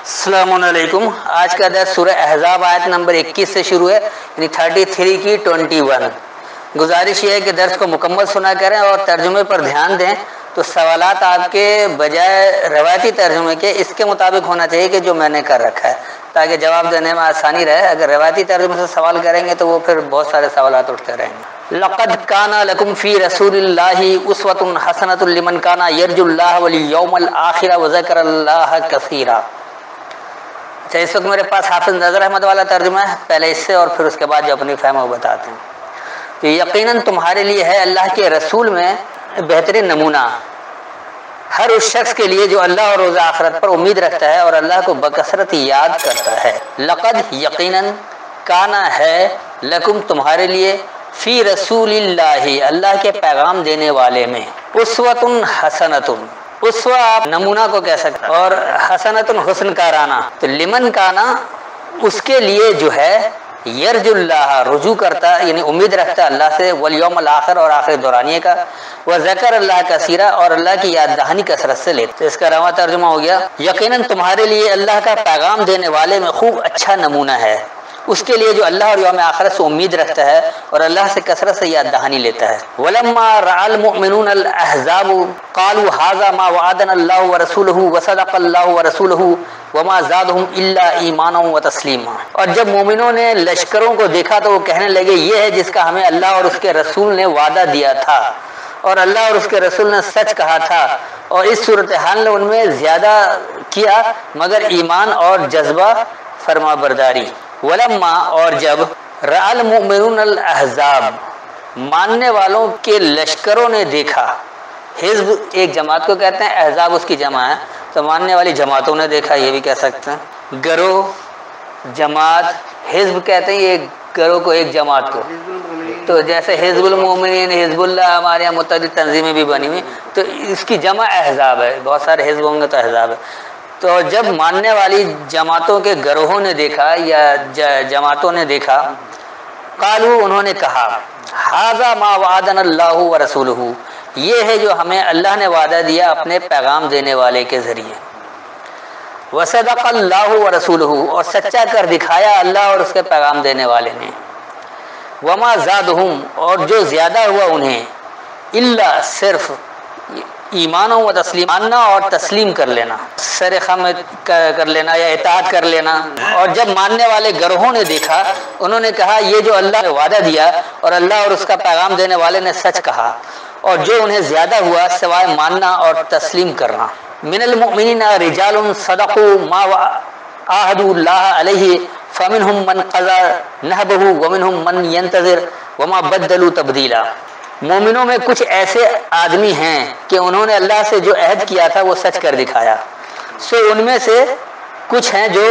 السلام علیکم۔ آج کا درس سورہ احزاب آیت نمبر 21 سے شروع ہے، یعنی 33 کی 21۔ گزارش یہ ہے کہ درس کو مکمل سنا کریں اور ترجمے پر دھیان دیں، تو سوالات آپ کے بجائے روایتی ترجمے کے اس کے مطابق ہونا چاہیے کہ جو میں نے کر رکھا ہے، تاکہ جواب دینے میں آسانی رہے۔ اگر روایتی ترجمے سے سوال کریں گے تو وہ پھر بہت سارے سوالات اٹھتے رہیں گے۔ لقد کان لکم فی رسول اللہ اسوۃ حسنۃ لمن کان یرجو اللہ والیوم الآخر وذکر اللہ کثیرا۔ اچھا، اس وقت میرے پاس حافظ نظر احمد والا ترجمہ ہے، پہلے اس سے اور پھر اس کے بعد جو اپنی فہم وہ بتاتے ہیں۔ کہ یقیناً تمہارے لیے ہے اللہ کے رسول میں بہترین نمونہ ہر اس شخص کے لیے جو اللہ اور روز آخرت پر امید رکھتا ہے اور اللہ کو بکثرت یاد کرتا ہے۔ لقد یقیناً کانا ہے لکم تمہارے لیے فی رسول اللہ اللہ کے پیغام دینے والے میں اسوۃ حسنۃ، اسوہ آپ نمونہ کو کہہ سکتے ہیں، اور حسنۃ حسن کارانہ، تو لمن کانا اس کے لیے جو ہے یرجو اللہ رجوع کرتا یعنی امید رکھتا اللہ سے، والیوم الآخر اور آخر دورانیے کا، وذکر اللہ کثیرا اور اللہ کی یاد دہانی کثرت سے لیتا۔ اس کا رواں ترجمہ ہو گیا یقیناً تمہارے لیے اللہ کا پیغام دینے والے میں خوب اچھا نمونہ ہے اس کے لیے جو اللہ اور یوم آخرت سے امید رکھتا ہے اور اللہ سے کثرت سے یاد دہانی لیتا ہے۔ وَلَمَّا رَأَى الْمُؤْمِنُونَ الْأَحْزَابَ قَالُوا هَذَا مَا وَعَدَنَا اللَّهُ وَرَسُولُهُ وَصَدَقَ اللَّهُ وَرَسُولُهُ وَمَا زَادَهُمْ إِلَّا إِيمَانًا وَتَسْلِيمًا۔ اور جب مومنوں نے لشکروں کو دیکھا تو وہ کہنے لگے یہ ہے جس کا ہمیں اللہ اور اس کے رسول نے وعدہ دیا تھا، اور اللہ اور اس کے رسول نے سچ کہا تھا، اور اس صورتحال نے ان میں زیادہ کیا مگر ایمان اور جذبہ فرما برداری۔ ولما اور جب رأى المؤمنون الاحزاب ماننے والوں کے لشکروں نے دیکھا، حزب ایک جماعت کو کہتے ہیں، احزاب اس کی جمع ہے، تو ماننے والی جماعتوں نے دیکھا یہ بھی کہہ سکتے ہیں، گروہ جماعت حزب کہتے ہیں ایک گروہ کو ایک جماعت کو، تو جیسے حزب المومنین حزب اللہ ہمارے یہاں متعدد تنظیمیں بھی بنی ہوئی، تو اس کی جمع احزاب ہے، بہت سارے حزب ہوں گے تو احزاب ہے۔ تو جب ماننے والی جماعتوں کے گروہوں نے دیکھا یا جماعتوں نے دیکھا، قالو انہوں نے کہا ھذا ما وعدنا اللہ ورسولہ، یہ ہے جو ہمیں اللہ نے وعدہ دیا اپنے پیغام دینے والے کے ذریعے، وصدق اللہ ورسولہ اور سچا کر دکھایا اللہ اور اس کے پیغام دینے والے نے، وما زادہم اور جو زیادہ ہوا انہیں، الا صرف ایمان و تسلیم ماننا اور تسلیم کر لینا، سر خم کر لینا یا اطاعت کر لینا۔ اور جب ماننے والے گروہوں نے دیکھا انہوں نے کہا یہ جو اللہ نے وعدہ دیا اور اللہ اور اس کا پیغام دینے والے نے سچ کہا، اور جو انہیں زیادہ ہوا سوائے ماننا اور تسلیم کرنا۔ من المؤمنین رجال صدقوا ما عاہدوا اللہ علیہ فمنہم من قضى نحبہ ومنہم من ينتظر وما بدلوا تبدیلا۔ مومنوں میں کچھ ایسے آدمی ہیں کہ انہوں نے اللہ سے جو عہد کیا تھا وہ سچ کر دکھایا، سو ان میں سے کچھ ہیں جو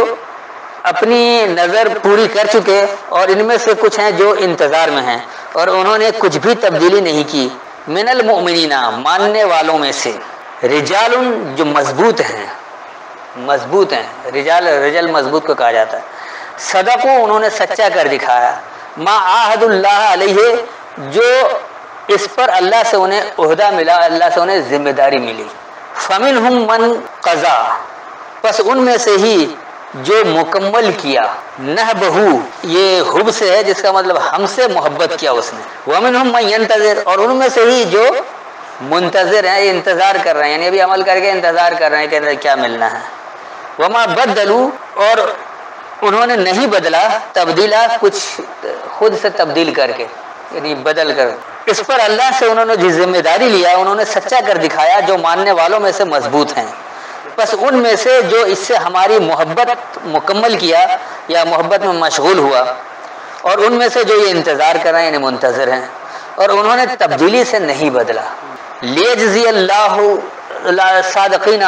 اپنی نظر پوری کر چکے اور ان میں سے کچھ ہیں جو انتظار میں ہیں، اور انہوں نے کچھ بھی تبدیلی نہیں کی۔ من المؤمنین ماننے والوں میں سے، رجال جو مضبوط ہیں، رجال مضبوط کو کہا جاتا ہے، صدقوا انہوں نے سچا کر دکھایا، ما عاہد اللہ علیہ جو اس پر اللہ سے انہیں عہدہ ملا، اللہ سے انہیں ذمہ داری ملی، فمنہم من قضا پس ان میں سے ہی جو مکمل کیا، نحبہ یہ حب سے ہے جس کا مطلب ہم سے محبت کیا اس نے، ومنہم من ینتظر اور ان میں سے ہی جو منتظر ہیں، انتظار کر رہے ہیں، یعنی ابھی عمل کر کے انتظار کر رہے ہیں کہ کیا ملنا ہے، وما بدلوا اور انہوں نے نہیں بدلا تبدیلا کچھ خود سے تبدیل کر کے، یعنی بدل کر، اس پر اللہ سے انہوں نے جو ذمہ داری لیا انہوں نے سچا کر دکھایا جو ماننے والوں میں سے مضبوط ہیں، بس ان میں سے جو اس سے ہماری محبت مکمل کیا یا محبت میں مشغول ہوا، اور ان میں سے جو یہ انتظار کر رہے ہیں یعنی منتظر ہیں، اور انہوں نے تبدیلی سے نہیں بدلا۔ لیجزی اللہ الصادقین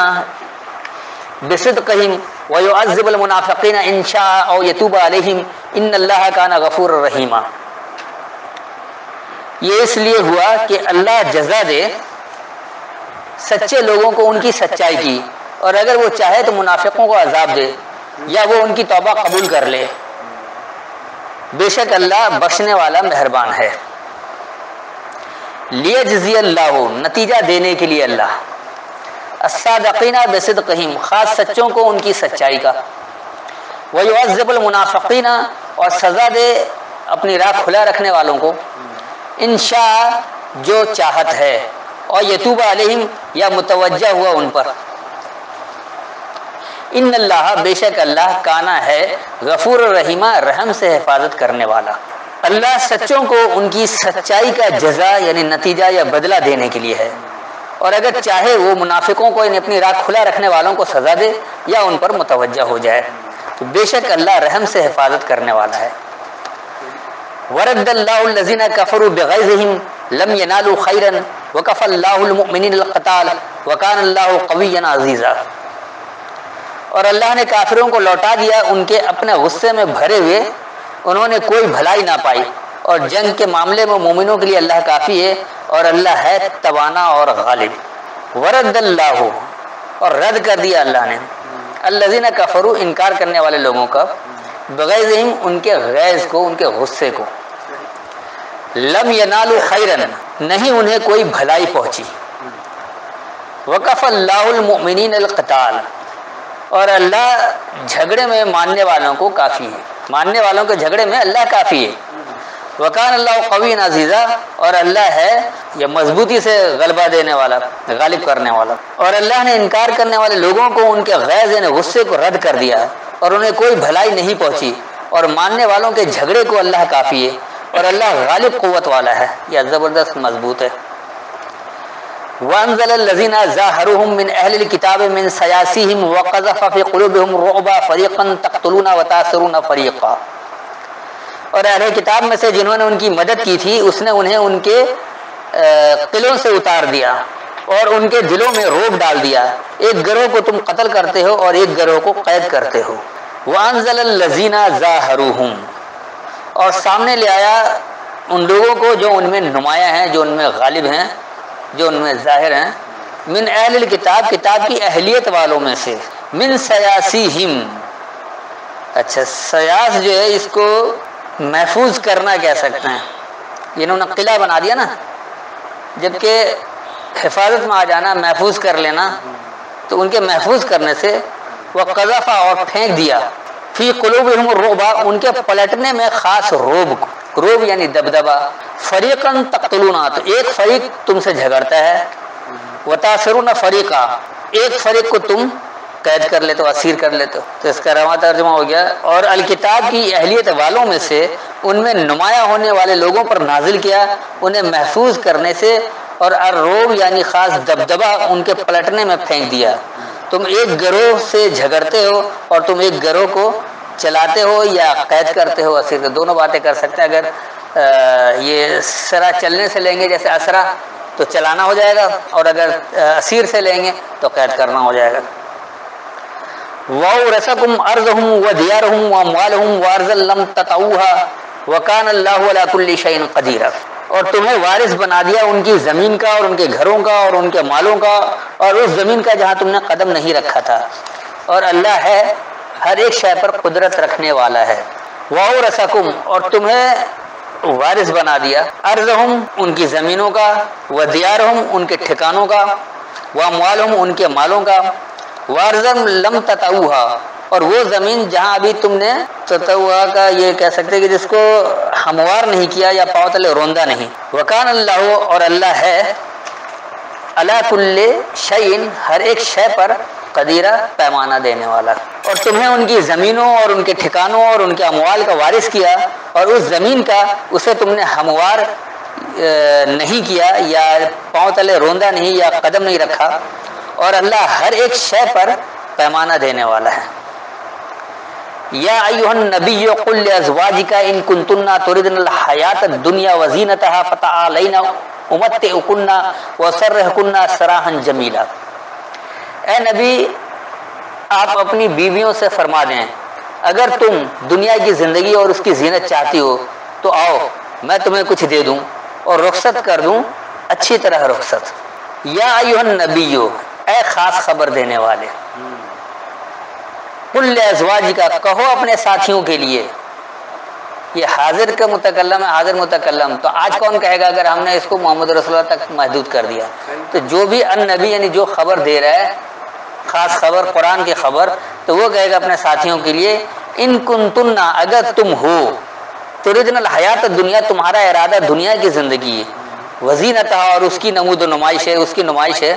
بصدقہم ویعذب المنافقین ان شاء او یتوب علیہم ان اللہ کان غفورا رحیما۔ یہ اس لیے ہوا کہ اللہ جزا دے سچے لوگوں کو ان کی سچائی کی، اور اگر وہ چاہے تو منافقوں کو عذاب دے یا وہ ان کی توبہ قبول کر لے، بے شک اللہ بخشنے والا مہربان ہے۔ لیجزی اللہ نتیجہ دینے کے لیے اللہ، الصادقین بصدقہم، خاص سچوں کو ان کی سچائی کا، ویعذب المنافقین، اور سزا دے اپنی راہ کھلا رکھنے والوں کو، انشاء جو چاہت ہے، اور یتوب علیہم یا متوجہ ہوا ان پر۔ ان اللہ، بے شک اللہ، کانا ہے، غفور الرحیم، رحم سے حفاظت کرنے والا۔ اللہ سچوں کو ان کی سچائی کا جزا یعنی نتیجہ یا بدلہ دینے کے لیے ہے، اور اگر چاہے وہ منافقوں کو اپنی راہ کھلا رکھنے والوں کو سزا دے یا ان پر متوجہ ہو جائے، تو بے شک اللہ رحم سے حفاظت کرنے والا ہے۔ ورد اللہ الذین کفروا بغیظہم لم ینالوا خیرا وکفی اللہ المؤمنین القتال وکان اللہ قویا عزیزا، اور اللہ نے کافروں کو لوٹا دیا ان کے اپنے غصے میں بھرے ہوئے، انہوں نے کوئی بھلائی نہ پائی، اور جنگ کے معاملے میں مومنوں کے لیے اللہ کافی ہے، اور اللہ ہے توانا اور غالب۔ ورد اللہ، اور رد کر دیا اللہ نے، الذین کفروا، انکار کرنے والے لوگوں کا، بغیظہم، ان کے غیظ کو، ان کے غصے کو، لم ینالوا خیرا، نہیں انہیں کوئی بھلائی پہنچی، وکفی اللہ المؤمنین القتال، اور اللہ جھگڑے میں ماننے والوں کو کافی ہے، ماننے والوں کے جھگڑے میں اللہ کافی ہے، وکان اللہ قوی عزیزا، اور اللہ ہے یہ مضبوطی سے غلبہ دینے والا، غالب کرنے والا۔ اور اللہ نے انکار کرنے والے لوگوں کو ان کے غیظ یعنی غصے کو رد کر دیا، اور انہیں کوئی بھلائی نہیں پہنچی، اور ماننے والوں کے جھگڑے کو اللہ کافی ہے، اور اللہ غالب قوت والا ہے، یہ زبردست مضبوط ہے۔ وَأَنزَلَ الَّذِينَ ظَاهَرُوهُم مِّنْ أَهْلِ الْكِتَابِ مِنْ صَيَاصِيهِمْ وَقَذَفَ فِي قُلُوبِهِمْ الرُّعْبَ فَرِيقًا تَقْتُلُونَ وَتَأْسِرُونَ فَرِيقًا، اور اہل کتاب میں سے جنہوں نے ان کی مدد کی تھی، اس نے انہیں ان کے قلعوں سے اتار دیا اور ان کے دلوں میں روب ڈال دیا، ایک گروہ کو تم قتل کرتے ہو اور ایک گروہ کو قید کرتے ہو۔ وَأَنزَلَ الَّذِينَ ظَاهَرُوهُم، اور سامنے لے آیا ان لوگوں کو جو ان میں نمایاں ہیں، جو ان میں غالب ہیں، جو ان میں ظاہر ہیں، من اہل الکتاب، کتاب کی اہلیت والوں میں سے، من سیاسیہم، اچھا سیاس جو ہے اس کو محفوظ کرنا کہہ سکتے ہیں، انہوں نے قلعہ بنا دیا نا، جبکہ حفاظت میں آ جانا، محفوظ کر لینا، تو ان کے محفوظ کرنے سے وہ قذف، اور پھینک دیا، فی قلوبہم الرعب، ان کے پلٹنے میں خاص روب، روب یعنی دبدبا، فریقاً تقتلون، تو ایک فریق تم سے جھگڑتا ہے، وتاثرون فریقا، ایک فریق کو تم قید کر لیتے ہو، اسیر کر لیتے ہو، تو اس کا رواں ترجمہ ہو گیا، اور الکتاب کی اہلیت والوں میں سے ان میں نمایاں ہونے والے لوگوں پر نازل کیا، انہیں محفوظ کرنے سے، اور الروب یعنی خاص دبدبا ان کے پلٹنے میں پھینک دیا، تم ایک گروہ سے جھگڑتے ہو اور تم ایک گروہ کو چلاتے ہو یا قید کرتے ہو، اسیر، دونوں باتیں کر سکتے ہیں۔ اگر یہ سرا چلنے سے لیں گے جیسے اسرا تو چلانا ہو جائے گا، اور اگر اسیر سے لیں گے تو قید کرنا ہو جائے گا۔ وَأَوْرَثَكُمْ أَرْضَهُمْ وَدِيَارَهُمْ وَأَمْوَالَهُمْ وَأَرْضًا لَّمْ تَطَئُوهَا وَكَانَ اللَّهُ عَلَىٰ كُلِّ شَيْءٍ قَدِيرًا، اور تمہیں وارث بنا دیا ان کی زمین کا اور ان کے گھروں کا اور ان کے مالوں کا اور اس زمین کا جہاں تم نے قدم نہیں رکھا تھا، اور اللہ ہے ہر ایک شے پر قدرت رکھنے والا ہے۔ وَأَوْرَثَكُمْ، اور تمہیں وارث بنا دیا، ارضہم، ان کی زمینوں کا، ودیارہم، ان کے ٹھکانوں کا، واموالہم، ان کے مالوں کا، وارضم لم تطعوہا، اور وہ زمین جہاں ابھی تم نے تطعوہا کا یہ کہہ سکتے کہ جس کو ہموار نہیں کیا یا پاؤں تلے روندا نہیں، وکان اللہ، اور اللہ ہے علی کل شیء، ہر ایک شے پر، قدیرہ، پیمانہ دینے والا، اور تمہیں ان کی زمینوں اور ان کے ٹھکانوں اور ان کے اموال کا وارث کیا، اور اس زمین کا اسے تم نے ہموار نہیں کیا یا پاؤں تلے روندا نہیں یا قدم نہیں رکھا، اور اللہ ہر ایک شے پر پیمانہ دینے والا ہے۔ یا ایھا النبی قل لازواجک ان کنتن تردن الحیاۃ الدنیا وزینتها فتعالین امتعکن واسرحکن سراحا جمیلا، اے نبی آپ اپنی بیویوں سے فرما دیں اگر تم دنیا کی زندگی اور اس کی زینت چاہتی ہو تو آؤ میں تمہیں کچھ دے دوں اور رخصت کر دوں، اچھی طرح رخصت۔ یا ایھا النبی، اے خاص خبر دینے والے، قل لازواجک، کہو اپنے ساتھیوں کے لیے، یہ حاضر کا متکلم ہے، حاضر متکلم. تو آج کون کہے گا اگر ہم نے اس کو محمد رسول اللہ تک محدود کر دیا؟ تو جو بھی ان نبی یعنی جو خبر دے رہا ہے، خاص خبر قرآن کی خبر، تو وہ کہے گا اپنے ساتھیوں کے لیے ان کنتن، اگر تم ہو، تریدن الحیات الدنیا، تمہارا ارادہ دنیا کی زندگی ہے، وزینتہا، اور اس کی نمود و نمائش ہے، اس کی نمائش ہے،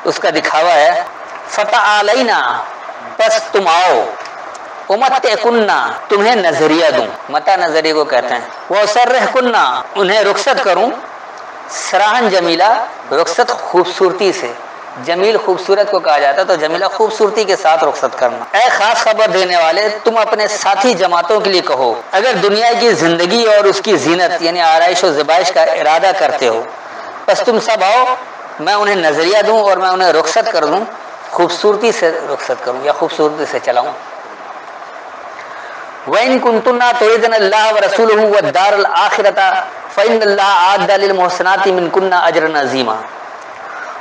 اس کا دکھاوا ہے، فتعالینا، پس تم آؤ، امتعکننا، تمہیں نظریہ دوں، متا نظریہ کو کہتے ہیں، واسرحکننا، انہیں رخصت کروں، سراحن جمیلہ، رخصت خوبصورتی سے، جمیل خوبصورت کو کہا جاتا ہے، تو جمیلہ خوبصورتی کے ساتھ رخصت کرنا. اے خاص خبر دینے والے، تم اپنے ساتھی جماعتوں کے لیے کہو اگر دنیا کی زندگی اور اس کی زینت یعنی آرائش و زیبائش کا ارادہ کرتے ہو، بس تم سب آؤ، میں انہیں نظریہ دوں اور میں انہیں رخصت کر دوں، خوبصورتی سے رخصت کروں یا خوبصورتی سے چلاؤں. وَإِن كُنتُنَّ تُرِيدْنَ اللَّهَ وَرَسُولَهُ وَالدَّارَ الْآخِرَةَ فَإِنَّ اللَّهَ أَعَدَّ لِلْمُحْسِنَاتِ مِنكُنَّ أَجْرًا عَظِيمًا.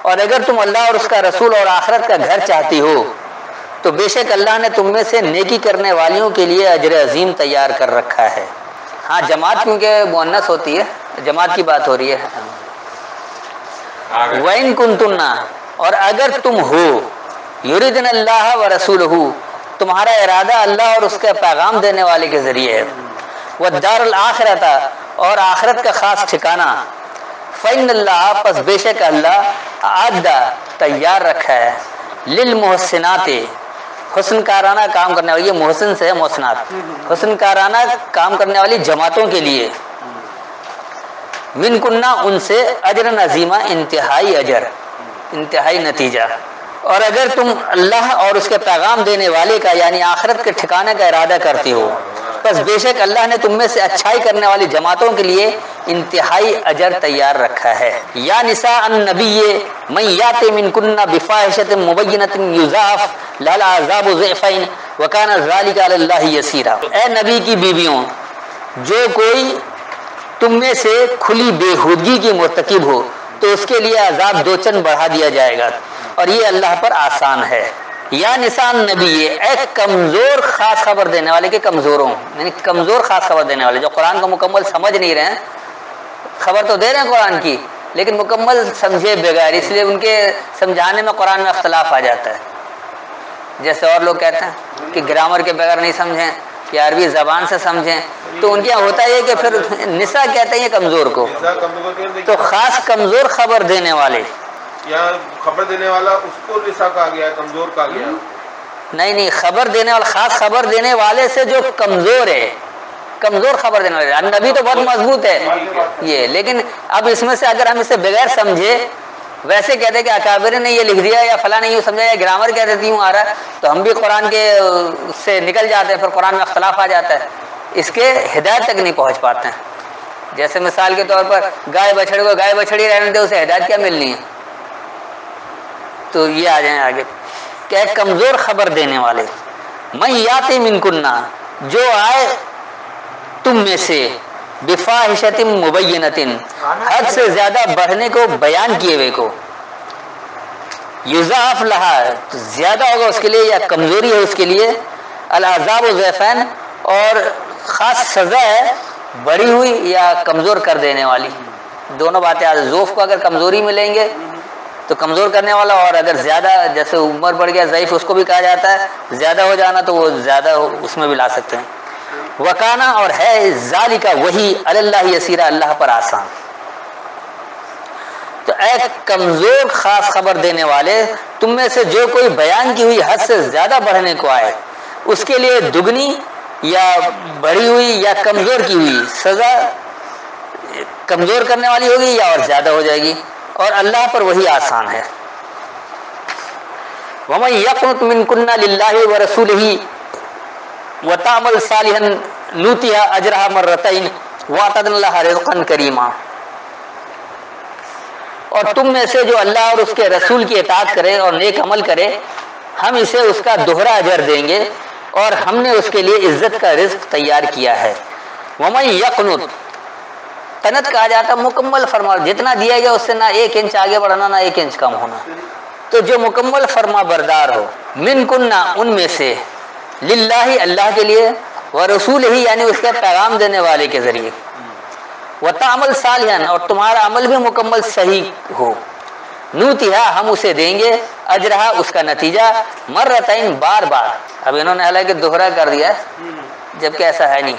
اور اگر تم اللہ اور اس کا رسول اور آخرت کا گھر چاہتی ہو تو بے شک اللہ نے تم میں سے نیکی کرنے والیوں کے لیے اجر عظیم تیار کر رکھا ہے. ہاں جماعت کیونکہ مؤنث ہوتی ہے، جماعت کی بات ہو رہی ہے. وَإِن كُنتُنَّ، اور اگر تم ہو، یریدن اللہ ورسولہ، تمہارا ارادہ اللہ اور اس کا پیغام دینے والے کے ذریعے ہے، والدار الآخرۃ، اور آخرت کا خاص ٹھکانہ، فإن اللہ، پس بے شک اللہ، اعد، تیار رکھا ہے، للمحسنات، حسن کارانہ کام کرنے والی، یہ محسن سے ہے محسنات، حسن کارانہ کام کرنے والی جماعتوں کے لیے، من کنہ، ان سے، اجر عظیمہ، انتہائی اجر، انتہائی نتیجہ. اور اگر تم اللہ اور اس کے پیغام دینے والے کا یعنی آخرت کے ٹھکانے کا ارادہ کرتے ہو، بس بے شک اللہ نے تم میں سے اچھائی کرنے والی جماعتوں کے لیے انتہائی اجر تیار رکھا ہے. یا نساء النبی من یات منکن بفاحشۃ مبینۃ یضاعف لها العذاب ضعفین وکان ذلک علی اللہ یسیرا. اے نبی کی بیویوں، جو کوئی تم میں سے کھلی بےہودگی کی مرتکب ہو تو اس کے لیے عذاب دو چند بڑھا دیا جائے گا، اور یہ اللہ پر آسان ہے. یا نساء النبی، اے کمزور خاص خبر دینے والے کے کمزوروں، یعنی کمزور خاص خبر دینے والے جو قرآن کو مکمل سمجھ نہیں رہے ہیں، خبر تو دے رہے ہیں قرآن کی لیکن مکمل سمجھے بغیر، اس لیے ان کے سمجھانے میں قرآن میں اختلاف آ جاتا ہے. جیسے اور لوگ کہتے ہیں کہ گرامر کے بغیر نہیں سمجھیں یا عربی زبان سے سمجھیں، تو ان کے یہاں ہوتا ہے کہ پھر نساء کہتے ہیں کمزور کو، تو خاص کمزور خبر دینے والے، یا خبر دینے والا اس کو نساء کہا گیا ہے، کمزور کہا گیا؟ نہیں، خبر دینے والا، خاص خبر دینے والے سے جو کمزور ہے، کمزور خبر دینے والے. نبی تو بہت مضبوط ہے یہ، لیکن اب اس میں سے اگر ہم اسے بغیر سمجھے ویسے کہتے کہ اکابر نے یہ لکھ دیا یا فلاں نے یوں سمجھا یا گرامر کہہ دیتی ہوں آ رہا ہے، تو ہم بھی قرآن کے سے نکل جاتے ہیں، پھر قرآن میں اختلاف آ جاتا ہے، اس کے ہدایت تک نہیں پہنچ پاتے ہیں. جیسے مثال کے طور پر گائے بچھڑے کو گائے بچھڑی رہنے دے، اسے ہدایت کیا ملنی ہے؟ تو یہ آ جائیں آگے کہ کمزور خبر دینے والے، من یاتی منکنہ، جو آئے تم میں سے، بفاحشۃ مبینۃ، حد سے زیادہ بڑھنے کو بیان کیے ہوئے کو، یضاعف لہا، زیادہ ہوگا اس کے لیے یا کمزوری ہے اس کے لیے، العذاب ضعفین، اور خاص سزا ہے بڑی ہوئی یا کمزور کر دینے والی. دونوں باتیں آ رہی، ضعف کو اگر کمزوری ملیں گے تو کمزور کرنے والا، اور اگر زیادہ جیسے عمر بڑھ گیا ضعیف اس کو بھی کہا جاتا ہے، زیادہ ہو جانا تو وہ زیادہ اس میں بھی لا سکتے ہیں. وکانا، اور ہے، ذالک وہی، علی اللہ یسیرا، اللہ پر آسان. تو اے کمزور خاص خبر دینے والے، تم میں سے جو کوئی بیان کی ہوئی حد سے زیادہ بڑھنے کو آئے، اس کے لیے دگنی یا بڑھی ہوئی یا کمزور کی ہوئی سزا، کمزور کرنے والی ہوگی یا اور زیادہ ہو جائے گی، اور اللہ پر وہی آسان ہے. وَمَن يَقْنُتْ مِنكُنَّ لِلَّهِ وَرَسُولِهِ وَتَعْمَلْ صَالِحًا نُؤْتِهَا أَجْرَهَا مَرَّتَيْنِ وَأَعْتَدْنَا لَهَا رِزْقًا كَرِيمًا. اور تم میں سے جو اللہ اور اس کے رسول کی اطاعت کرے اور نیک عمل کرے، ہم اسے اس کا دوہرا اجر دیں گے، اور ہم نے اس کے لیے عزت کا رزق تیار کیا ہے. وَمَن يَقْنُتْ، قنت کہا جاتا مکمل فرما، جتنا دیا گیا اس سے نہ ایک انچ آگے بڑھنا نہ ایک انچ کم ہونا. تو جو مکمل فرما بردار ہو، من کنہ، ان میں سے، للہ، اللہ کے لیے، ورسول ہی یعنی اس کے پیغام دینے والے کے ذریعے، وتعمل صالحا اور تمہارا عمل بھی مکمل صحیح ہو، نوتیہا ہم اسے دیں گے، اجرہا اس کا نتیجہ، مرتین بار بار. اب انہوں نے حالانکہ دوہرا کر دیا جبکہ ایسا ہے نہیں.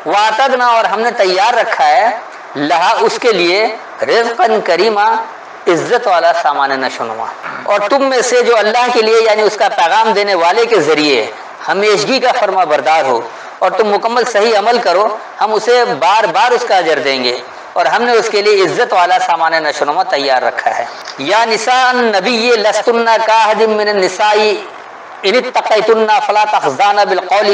واعتدنا اور ہم نے تیار رکھا ہے، لہا اس کے لیے، رزقاً کریما عزت والا سامان نشونما. اور تم میں سے جو اللہ کے لیے یعنی اس کا پیغام دینے والے کے ذریعے ہمیشگی کا فرما بردار ہو اور تم مکمل صحیح عمل کرو، ہم اسے بار بار اس کا اجر دیں گے اور ہم نے اس کے لیے عزت والا سامان نشونما تیار رکھا ہے. یا نساء النبی لستن کاحد من النساء ان اتقیتن فلا تخضعن بالقول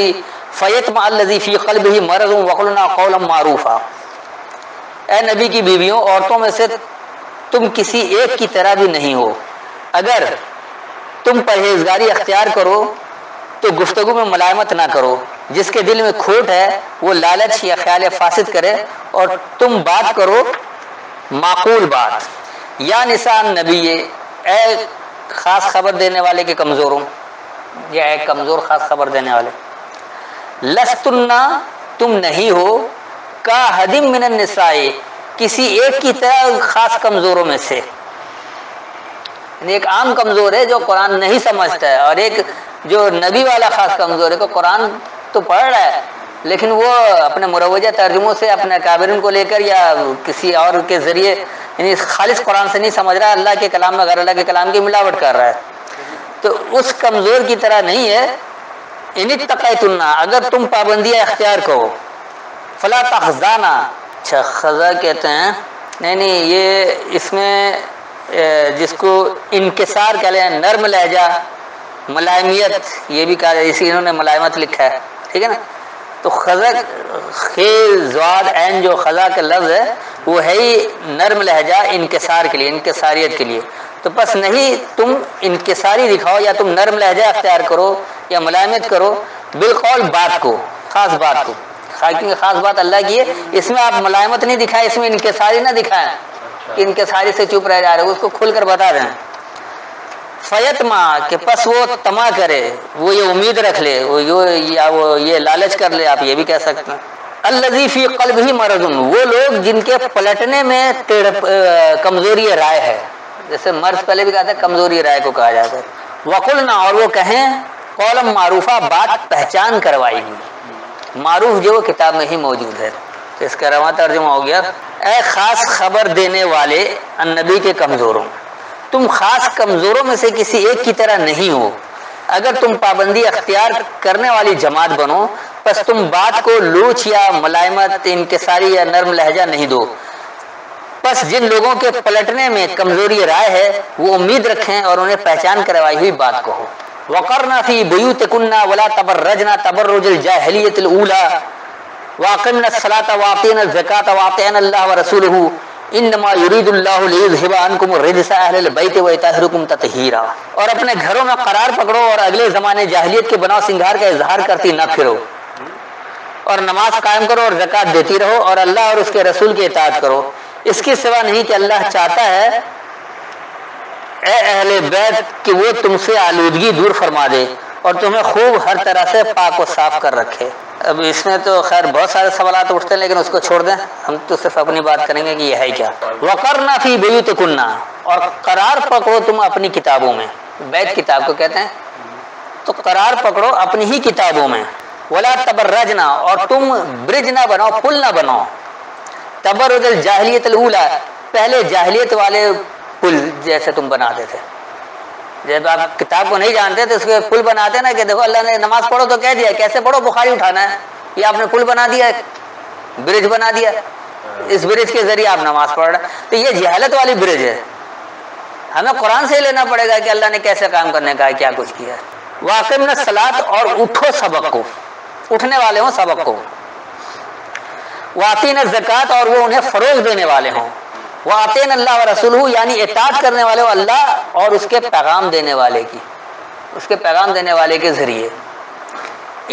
فیطمع الذی فی قلبہ مرض وقلن قولا معروفا. اے نبی کی بیویوں، عورتوں میں سے تم کسی ایک کی طرح بھی نہیں ہو. اگر تم پرہیزگاری اختیار کرو تو گفتگو میں ملائمت نہ کرو. جس کے دل میں کھوٹ ہے وہ لالچ یا خیال فاسد کرے، اور تم بات کرو معقول بات. یا نساء النبی، اے خاص خبر دینے والے کے کمزوروں، یا اے کمزور خاص خبر دینے والے، لستنا تم نہیں ہو، کا حدیم من النساء کسی ایک کی طرح خاص کمزوروں میں سے. ایک عام کمزور ہے جو قرآن نہیں سمجھتا ہے، اور ایک جو نبی والا خاص کمزور ہے کہ قرآن تو پڑھ رہا ہے لیکن وہ اپنے مروجہ ترجموں سے اپنے کابرین کو لے کر یا کسی اور کے ذریعے یعنی خالص قرآن سے نہیں سمجھ رہا، اللہ کے کلام میں غیر اللہ کے کلام کی ملاوٹ کر رہا ہے. تو اس کمزور کی طرح نہیں ہے. ان اتقیتن اگر تم پابندیاں اختیار کرو، فلا تخضعن. اچھا خضا کہتے ہیں نہیں یہ اس میں جس کو انکسار کہہ لیں، نرم لہجہ، ملائمیت، یہ بھی کہا جائے، اسی انہوں نے ملائمت لکھا ہے، ٹھیک ہے نا. تو خضا خیز زواد عین جو خضا کا لفظ ہے وہ ہے ہی نرم لہجہ انکسار کے لیے، انکساریت کے لیے. تو بس نہیں تم انکساری دکھاؤ یا تم نرم لہجہ اختیار کرو یا ملائمت کرو بالقول بات کو، خاص بات کو. کیونکہ خاص بات اللہ کی ہے، اس میں آپ ملائمت نہیں دکھائیں، اس میں انکساری نہ دکھائیں کہ انکساری سے چپ رہ جا رہے، اس کو کھل کر بتا دیں. فیطمع کہ پس وہ طمع کرے، وہ یہ امید رکھ لے، وہ یہ لالچ کر لے، آپ یہ بھی کہہ سکتے ہیں. الذی فی قلبہ مرض، وہ لوگ جن کے پلٹنے میں کمزوری رائے ہے. جیسے مرض پہلے بھی کہا تھا، کمزوری رائے کو کہا جاتا ہے. وقلنا اور وہ کہیں قولا معروفہ، بات پہچان کروائی گی. معروف جو کتاب میں ہی موجود ہے. تو اس کا رواں ترجمہ ہو گیا، اے خاص خبر دینے والے النبی کے کمزوروں، تم خاص کمزوروں میں سے کسی ایک کی طرح نہیں ہو. اگر تم پابندی اختیار کرنے والی جماعت بنو پس تم بات کو لوچ یا ملائمت، انکساری یا نرم لہجہ نہیں دو. پس جن لوگوں کے پلٹنے میں کمزوری رائے ہے وہ امید رکھیں اور انہیں پہچان کروائی ہوئی بات کہو. وقرنا فی بیوتکن ولا تبرجنا تبرج الجاہلیۃ الاولی واقمنا الصلاۃ واطعنا الزکاۃ واطعنا اللہ ورسولہ انما یرید اللہ لیذھب عنکم الرجس اہل البیت ویطہرکم تطہیرا. اور اپنے گھروں میں قرار پکڑو اور اگلے زمانے جاہلیت کے بناؤ سنگھار کا اظہار کرتی نہ پھرو، اور نماز قائم کرو اور زکوٰۃ دیتی رہو اور اللہ اور اس کے رسول کی اطاعت کرو. اس کے سوا نہیں کہ اللہ چاہتا ہے اے اہل بیت کہ وہ تم سے آلودگی دور فرما دے اور تمہیں خوب ہر طرح سے پاک و صاف کر رکھے. اب اس میں تو خیر بہت سارے سوالات اٹھتے ہیں لیکن اس کو چھوڑ دیں، ہم تو صرف اپنی بات کریں گے کہ یہ ہے کیا. وقرنا فی بیوتکن اور قرار پکڑو تم اپنی کتابوں میں. بیت کتاب کو کہتے ہیں، تو قرار پکڑو اپنی ہی کتابوں میں. ولا تبرجنا اور تم برج نہ بناؤ، پل نہ بناؤ. تبرج الجاہلیت الاولی پہلے جاہلیت والے پل جیسے تم بناتے تھے. جب آپ کتاب کو نہیں جانتے تو اس کے پل بناتے نا کہ دیکھو اللہ نے نماز پڑھو تو کہہ دیا کیسے پڑھو، بخاری اٹھانا ہے. یہ آپ نے پل بنا دیا، برج بنا دیا، اس برج کے ذریعے آپ نماز پڑھ رہے. تو یہ جہالت والی برج ہے. ہمیں قرآن سے ہی لینا پڑے گا کہ اللہ نے کیسے کام کرنے کا ہے، کیا کچھ کیا ہے. واقمنا الصلاۃ اور اٹھو سبق کو، اٹھنے والے ہوں سبق کو. واطعنا الزکاۃ اور وہ انہیں فروغ دینے والے ہوں. واطعنا اللہ ورسولہ یعنی اطاعت کرنے والے ہو اللہ اور اس کے پیغام دینے والے کی، اس کے پیغام دینے والے کے ذریعے.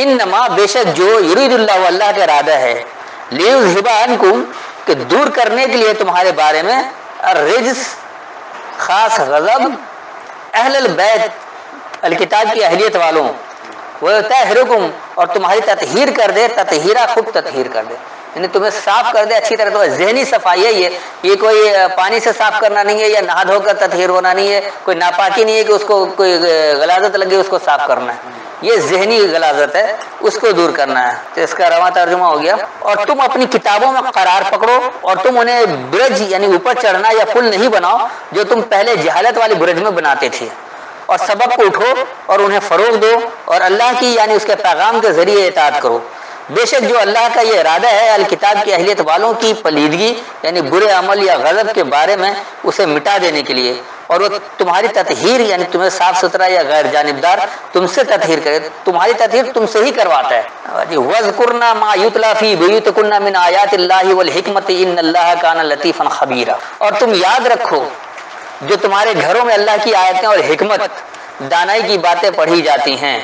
انما بے شک جو یرید اللہ اللہ کا ارادہ ہے، لیذھب عنکم کہ دور کرنے کے لیے تمہارے بارے میں، الرجس خاص غضب، اہل البیت الکتاب کی اہلیت والوں، وَيُطَهِّرُكُمْ اور تمہاری تطہیر کر دے، تطہیرہ خوب تطہیر کر دے، یعنی تمہیں صاف کر دے اچھی طرح۔ تو ذہنی صفائی ہے یہ کوئی پانی سے صاف کرنا نہیں ہے یا نہا دھو کر تطہیر ہونا نہیں ہے، کوئی ناپاکی نہیں ہے کہ اس کو کوئی غلاظت لگے اس کو صاف کرنا ہے، یہ ذہنی غلاظت ہے، اس کو دور کرنا ہے۔ تو اس کا رواں ترجمہ ہو گیا، اور تم اپنی کتابوں میں قرار پکڑو اور تم انہیں برج یعنی اوپر چڑھنا یا پل نہیں بناؤ جو تم پہلے جہالت والی برج میں بناتے تھے، اور سبق کو اٹھو اور انہیں فروغ دو اور اللہ کی یعنی اس کے پیغام کے ذریعے اطاعت کرو۔ بے شک جو اللہ کا یہ ارادہ ہے الکتاب کی اہلیت والوں کی پلیدگی یعنی برے عمل یا غضب کے بارے میں اسے مٹا دینے کے لیے، اور وہ تمہاری تطہیر یعنی تمہیں صاف ستھرا یا غیر جانبدار تم سے تطہیر کرے، تمہاری تطہیر تم سے ہی کرواتا ہے۔ وَاذْكُرْنَا مَا يُتْلَى فِي بُيُوتِكُنَّ مِنْ آيَاتِ اللَّهِ وَالْحِكْمَةِ إِنَّ اللَّهَ كَانَ لَطِيفًا خَبِيرًا، اور تم یاد رکھو جو تمہارے گھروں میں اللہ کی آیتیں اور حکمت دانائی کی باتیں پڑھی جاتی ہیں،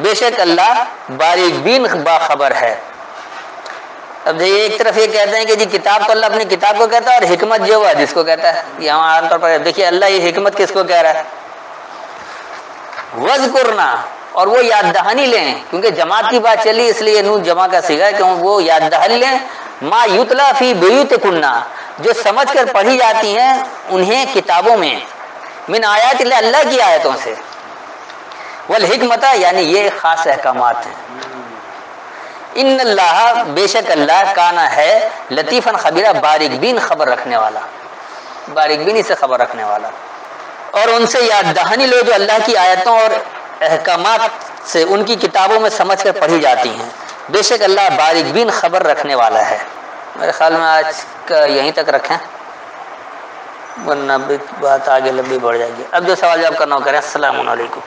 بے شک اللہ باریک بین باخبر ہے۔ اب ایک طرف یہ کہتے ہیں کہ جی کتاب تو اللہ اپنی کتاب کو کہتا ہے اور حکمت جو ہے جس کو کہتا ہے، یہاں عام طور پر دیکھیے اللہ یہ حکمت کس کو کہہ رہا ہے، وَاذْكُرْنَا، اور وہ یاد دہانی لیں، کیونکہ جماعت کی بات چلی اس لیے نون جمع کا صیغہ ہے کہ وہ یاد دہانی لیں، ما یتلا فی بیوتکن، جو سمجھ کر پڑھی جاتی ہیں انہیں کتابوں میں، من آیات اللہ، اللہ کی آیتوں سے، والحکمت یعنی یہ خاص احکامات ہیں، ان اللہ بے شک اللہ کانا ہے لطیفاً خبیرہ باریک بین خبر رکھنے والا، باریک بینی سے خبر رکھنے والا۔ اور ان سے یاد دہانی لو جو اللہ کی آیتوں اور احکامات سے ان کی کتابوں میں سمجھ کر پڑھی جاتی ہیں، بے شک اللہ باریک بین خبر رکھنے والا ہے۔ میرے خیال میں آج کا یہیں تک رکھیں، ورنہ بات آگے لمبی بڑھ جائے گی۔ اب جو سوال جواب کرنا ہو کریں۔ السلام علیکم۔